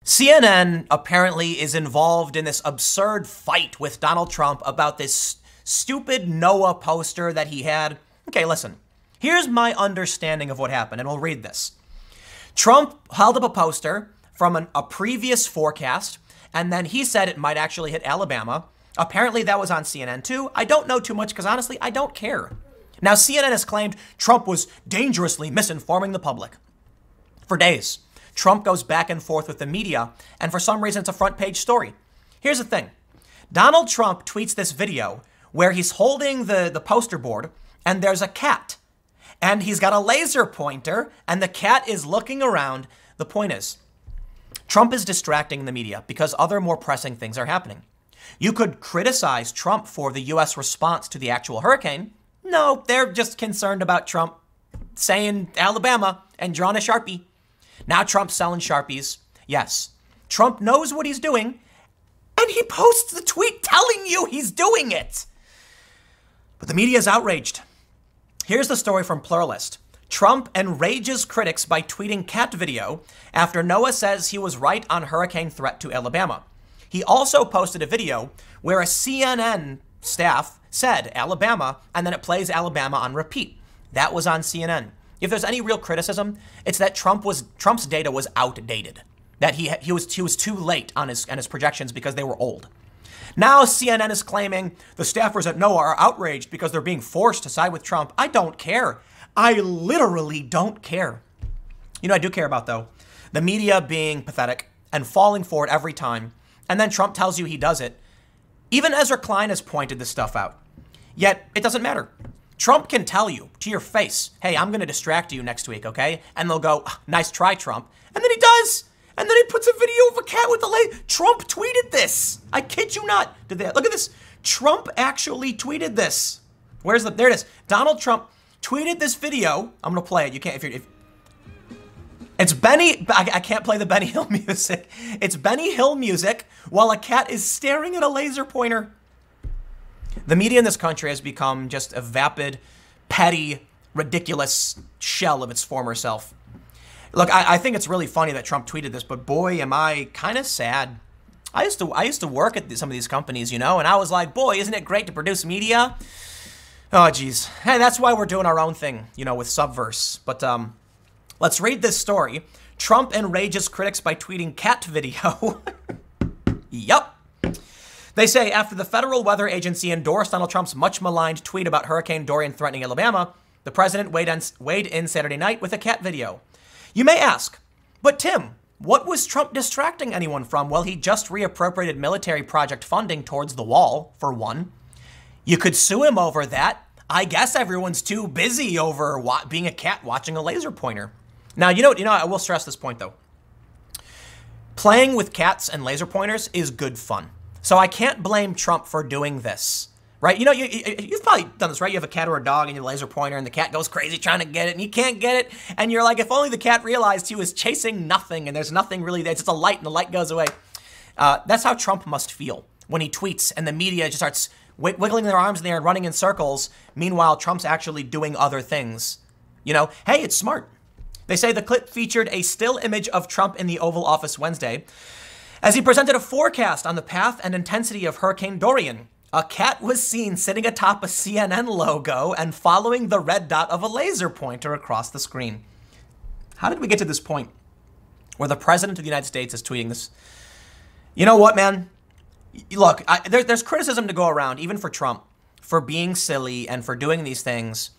CNN apparently is involved in this absurd fight with Donald Trump about this stupid NOAA poster that he had. Okay, listen. Here's my understanding of what happened, and we'll read this. Trump held up a poster from a previous forecast, and then he said it might actually hit Alabama. Apparently that was on CNN too. I don't know too much because honestly, I don't care. Now, CNN has claimed Trump was dangerously misinforming the public. For days, Trump goes back and forth with the media, and for some reason, it's a front page story. Here's the thing. Donald Trump tweets this video where he's holding the poster board, and there's a cat. And he's got a laser pointer, and the cat is looking around. The point is, Trump is distracting the media because other more pressing things are happening. You could criticize Trump for the U.S. response to the actual hurricane. No, they're just concerned about Trump saying Alabama and drawing a Sharpie. Now Trump's selling Sharpies. Yes, Trump knows what he's doing, and he posts the tweet telling you he's doing it. But the media is outraged. Here's the story from Pluralist. Trump enrages critics by tweeting cat video after NOAA says he was right on hurricane threat to Alabama. He also posted a video where a CNN staff said Alabama, and then it plays Alabama on repeat. That was on CNN. If there's any real criticism, it's that Trump's data was outdated. That he was too late on his projections because they were old. Now CNN is claiming the staffers at NOAA are outraged because they're being forced to side with Trump. I don't care. I literally don't care. You know I do care about, though? The media being pathetic and falling for it every time. And then Trump tells you he does it. Even Ezra Klein has pointed this stuff out. Yet it doesn't matter. Trump can tell you to your face, hey, I'm going to distract you next week, okay? And they'll go, nice try, Trump. And then he does. And then he puts a video of a cat with a leg. Trump tweeted this. I kid you not. Look at this. Trump actually tweeted this. There it is. Donald Trump tweeted this video. I'm going to play it. You can't, it's Benny, I can't play the Benny Hill music. It's Benny Hill music while a cat is staring at a laser pointer. The media in this country has become just a vapid, petty, ridiculous shell of its former self. Look, I think it's really funny that Trump tweeted this, but boy, am I kind of sad. I used to work at some of these companies, you know, and I was like, boy, isn't it great to produce media? Oh, geez. Hey, that's why we're doing our own thing, you know, with Subverse. But let's read this story. Trump enrages critics by tweeting cat video. Yup. They say after the Federal Weather Agency endorsed Donald Trump's much maligned tweet about Hurricane Dorian threatening Alabama, the president weighed in Saturday night with a cat video. You may ask, but Tim, what was Trump distracting anyone from? Well, he just reappropriated military project funding towards the wall, for one. You could sue him over that. I guess everyone's too busy over being a cat watching a laser pointer. Now, you know, I will stress this point, though. Playing with cats and laser pointers is good fun. So I can't blame Trump for doing this, right? You know, you've probably done this, right? You have a cat or a dog and your laser pointer and the cat goes crazy trying to get it and you can't get it. And you're like, if only the cat realized he was chasing nothing and there's nothing really there. It's just a light and the light goes away. That's how Trump must feel when he tweets and the media just starts wiggling their arms in the air and running in circles. Meanwhile, Trump's actually doing other things. You know, hey, it's smart. They say the clip featured a still image of Trump in the Oval Office Wednesday as he presented a forecast on the path and intensity of Hurricane Dorian. A cat was seen sitting atop a CNN logo and following the red dot of a laser pointer across the screen. How did we get to this point where the president of the United States is tweeting this? You know what, man? Look, there's criticism to go around, even for Trump, for being silly and for doing these things.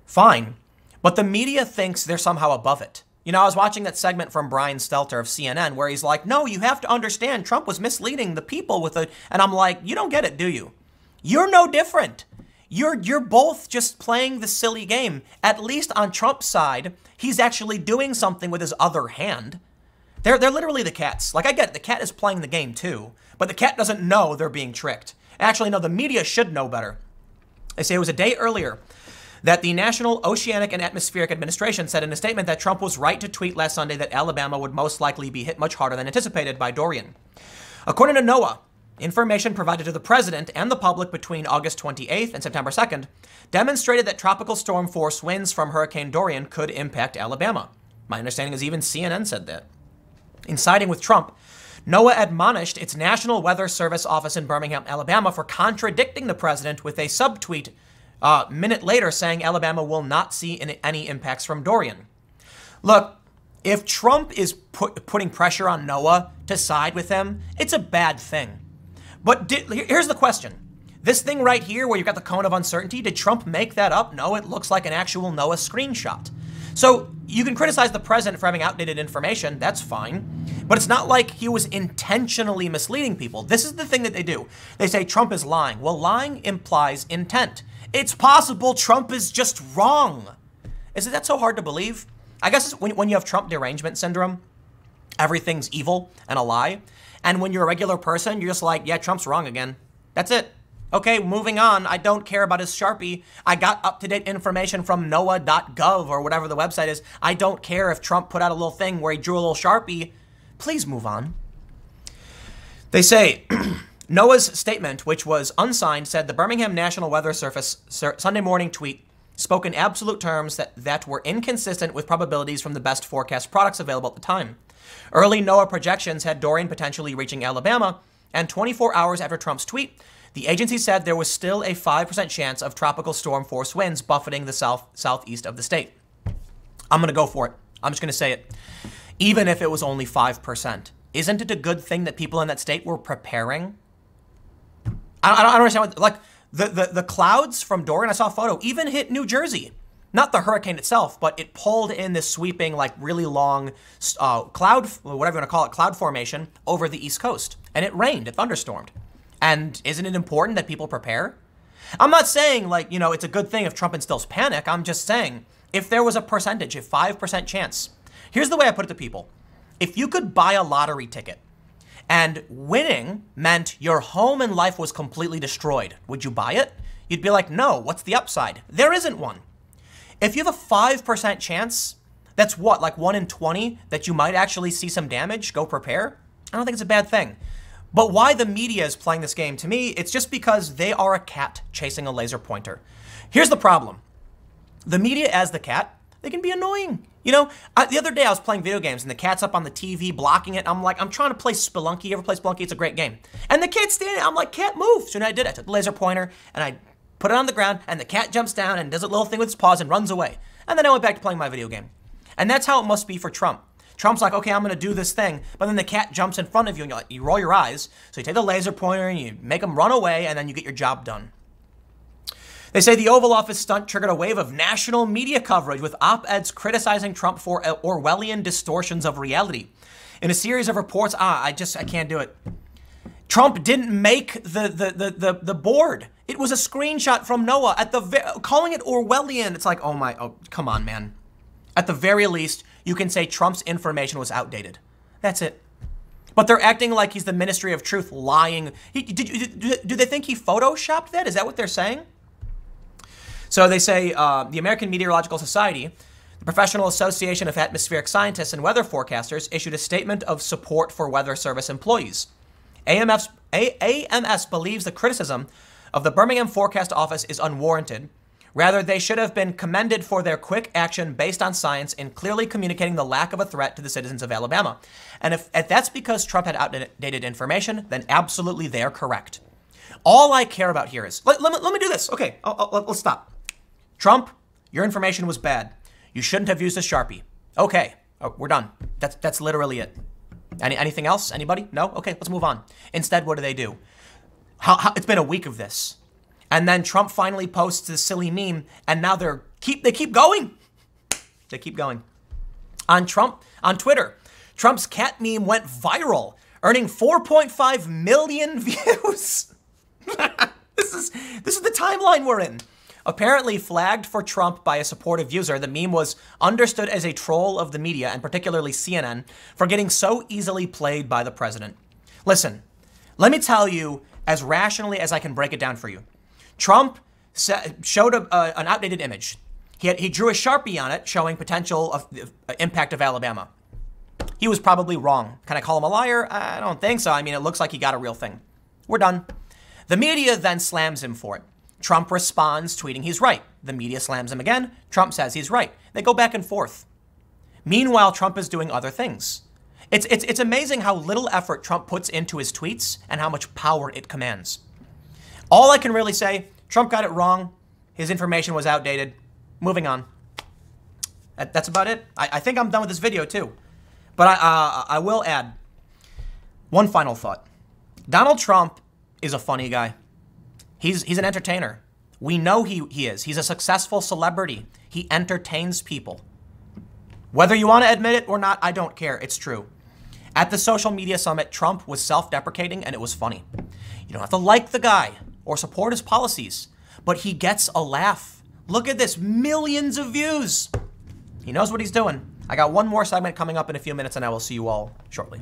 Fine. But the media thinks they're somehow above it. You know, I was watching that segment from Brian Stelter of CNN where he's like, no, you have to understand Trump was misleading the people with it. And I'm like, you don't get it, do you? You're no different. You're both just playing the silly game. At least on Trump's side, he's actually doing something with his other hand. They're literally the cats. Like, I get it. The cat is playing the game too, but the cat doesn't know they're being tricked. Actually, no, the media should know better. They say it was a day earlier that the National Oceanic and Atmospheric Administration said in a statement that Trump was right to tweet last Sunday that Alabama would most likely be hit much harder than anticipated by Dorian. According to NOAA, information provided to the president and the public between August 28th and September 2nd demonstrated that tropical storm force winds from Hurricane Dorian could impact Alabama. My understanding is even CNN said that. In siding with Trump, NOAA admonished its National Weather Service office in Birmingham, Alabama for contradicting the president with a subtweet a minute later saying Alabama will not see any impacts from Dorian. Look, if Trump is putting pressure on NOAA to side with him, it's a bad thing. But here's the question. This thing right here where you've got the cone of uncertainty, did Trump make that up? No, it looks like an actual NOAA screenshot. So you can criticize the president for having outdated information. That's fine. But it's not like he was intentionally misleading people. This is the thing that they do. They say Trump is lying. Well, lying implies intent. It's possible Trump is just wrong. Is that so hard to believe? I guess when you have Trump derangement syndrome, everything's evil and a lie. And when you're a regular person, you're just like, yeah, Trump's wrong again. That's it. Okay, moving on. I don't care about his Sharpie. I got up-to-date information from NOAA.gov or whatever the website is. I don't care if Trump put out a little thing where he drew a little Sharpie. Please move on. They say, NOAA's statement, which was unsigned, said the Birmingham National Weather Service Sunday morning tweet spoke in absolute terms that were inconsistent with probabilities from the best forecast products available at the time. Early NOAA projections had Dorian potentially reaching Alabama, and 24 hours after Trump's tweet, the agency said there was still a 5% chance of tropical storm force winds buffeting the southeast of the state. I'm going to go for it. I'm just going to say it. Even if it was only 5%, isn't it a good thing that people in that state were preparing? I don't understand what, like, the clouds from Dorian, I saw a photo, even hit New Jersey. Not the hurricane itself, but it pulled in this sweeping, like, really long cloud, whatever you want to call it, cloud formation over the East Coast. And it rained, it thunderstormed. And isn't it important that people prepare? I'm not saying, like, you know, it's a good thing if Trump instills panic. I'm just saying, if there was a percentage, a 5% chance. Here's the way I put it to people. If you could buy a lottery ticket and winning meant your home and life was completely destroyed, would you buy it? You'd be like, no, what's the upside? There isn't one. If you have a 5% chance, that's what, like 1 in 20, that you might actually see some damage, go prepare? I don't think it's a bad thing. But why the media is playing this game, to me, it's just because they are a cat chasing a laser pointer. Here's the problem. The media as the cat, they can be annoying. You know, the other day I was playing video games and the cat's up on the TV blocking it. I'm like, I'm trying to play Spelunky. You ever play Spelunky? It's a great game. And the cat's standing, I'm like, cat, move. Soon I did. I took the laser pointer and I put it on the ground and the cat jumps down and does a little thing with its paws and runs away. And then I went back to playing my video game. And that's how it must be for Trump. Trump's like, okay, I'm going to do this thing. But then the cat jumps in front of you and you roll your eyes. So you take the laser pointer and you make him run away and then you get your job done. They say the Oval Office stunt triggered a wave of national media coverage with op-eds criticizing Trump for Orwellian distortions of reality. In a series of reports, I can't do it. Trump didn't make the board. It was a screenshot from NOAA calling it Orwellian. It's like, oh, come on, man. At the very least, you can say Trump's information was outdated. That's it. But they're acting like he's the Ministry of Truth lying. Do they think he photoshopped that? Is that what they're saying? So they say the American Meteorological Society, the Professional Association of Atmospheric Scientists and Weather Forecasters, issued a statement of support for Weather Service employees. AMS believes the criticism of the Birmingham Forecast Office is unwarranted. Rather, they should have been commended for their quick action based on science in clearly communicating the lack of a threat to the citizens of Alabama. And if that's because Trump had outdated information, then absolutely they are correct. All I care about here is, let me do this. Okay, let's stop. Trump, your information was bad. You shouldn't have used a Sharpie. Okay, we're done. That's literally it. Anything else? Anybody? No? Okay, let's move on. Instead, what do? It's been a week of this. And then Trump finally posts this silly meme, and now they keep going. They keep going. On Twitter, Trump's cat meme went viral, earning 4.5 million views. This is the timeline we're in. Apparently flagged for Trump by a supportive user, the meme was understood as a troll of the media, and particularly CNN, for getting so easily played by the president. Listen, let me tell you as rationally as I can break it down for you. Trump showed an outdated image. He drew a Sharpie on it showing potential of impact of Alabama. He was probably wrong. Can I call him a liar? I don't think so. I mean, it looks like he got a real thing. We're done. The media then slams him for it. Trump responds, tweeting he's right. The media slams him again. Trump says he's right. They go back and forth. Meanwhile, Trump is doing other things. It's amazing how little effort Trump puts into his tweets and how much power it commands. All I can really say, Trump got it wrong. His information was outdated. Moving on. That's about it. I think I'm done with this video too. But I will add one final thought. Donald Trump is a funny guy. He's an entertainer. We know he is. He's a successful celebrity. He entertains people. Whether you want to admit it or not, I don't care. It's true. At the social media summit, Trump was self-deprecating and it was funny. You don't have to like the guy or support his policies, but he gets a laugh. Look at this, millions of views. He knows what he's doing. I got one more segment coming up in a few minutes and I will see you all shortly.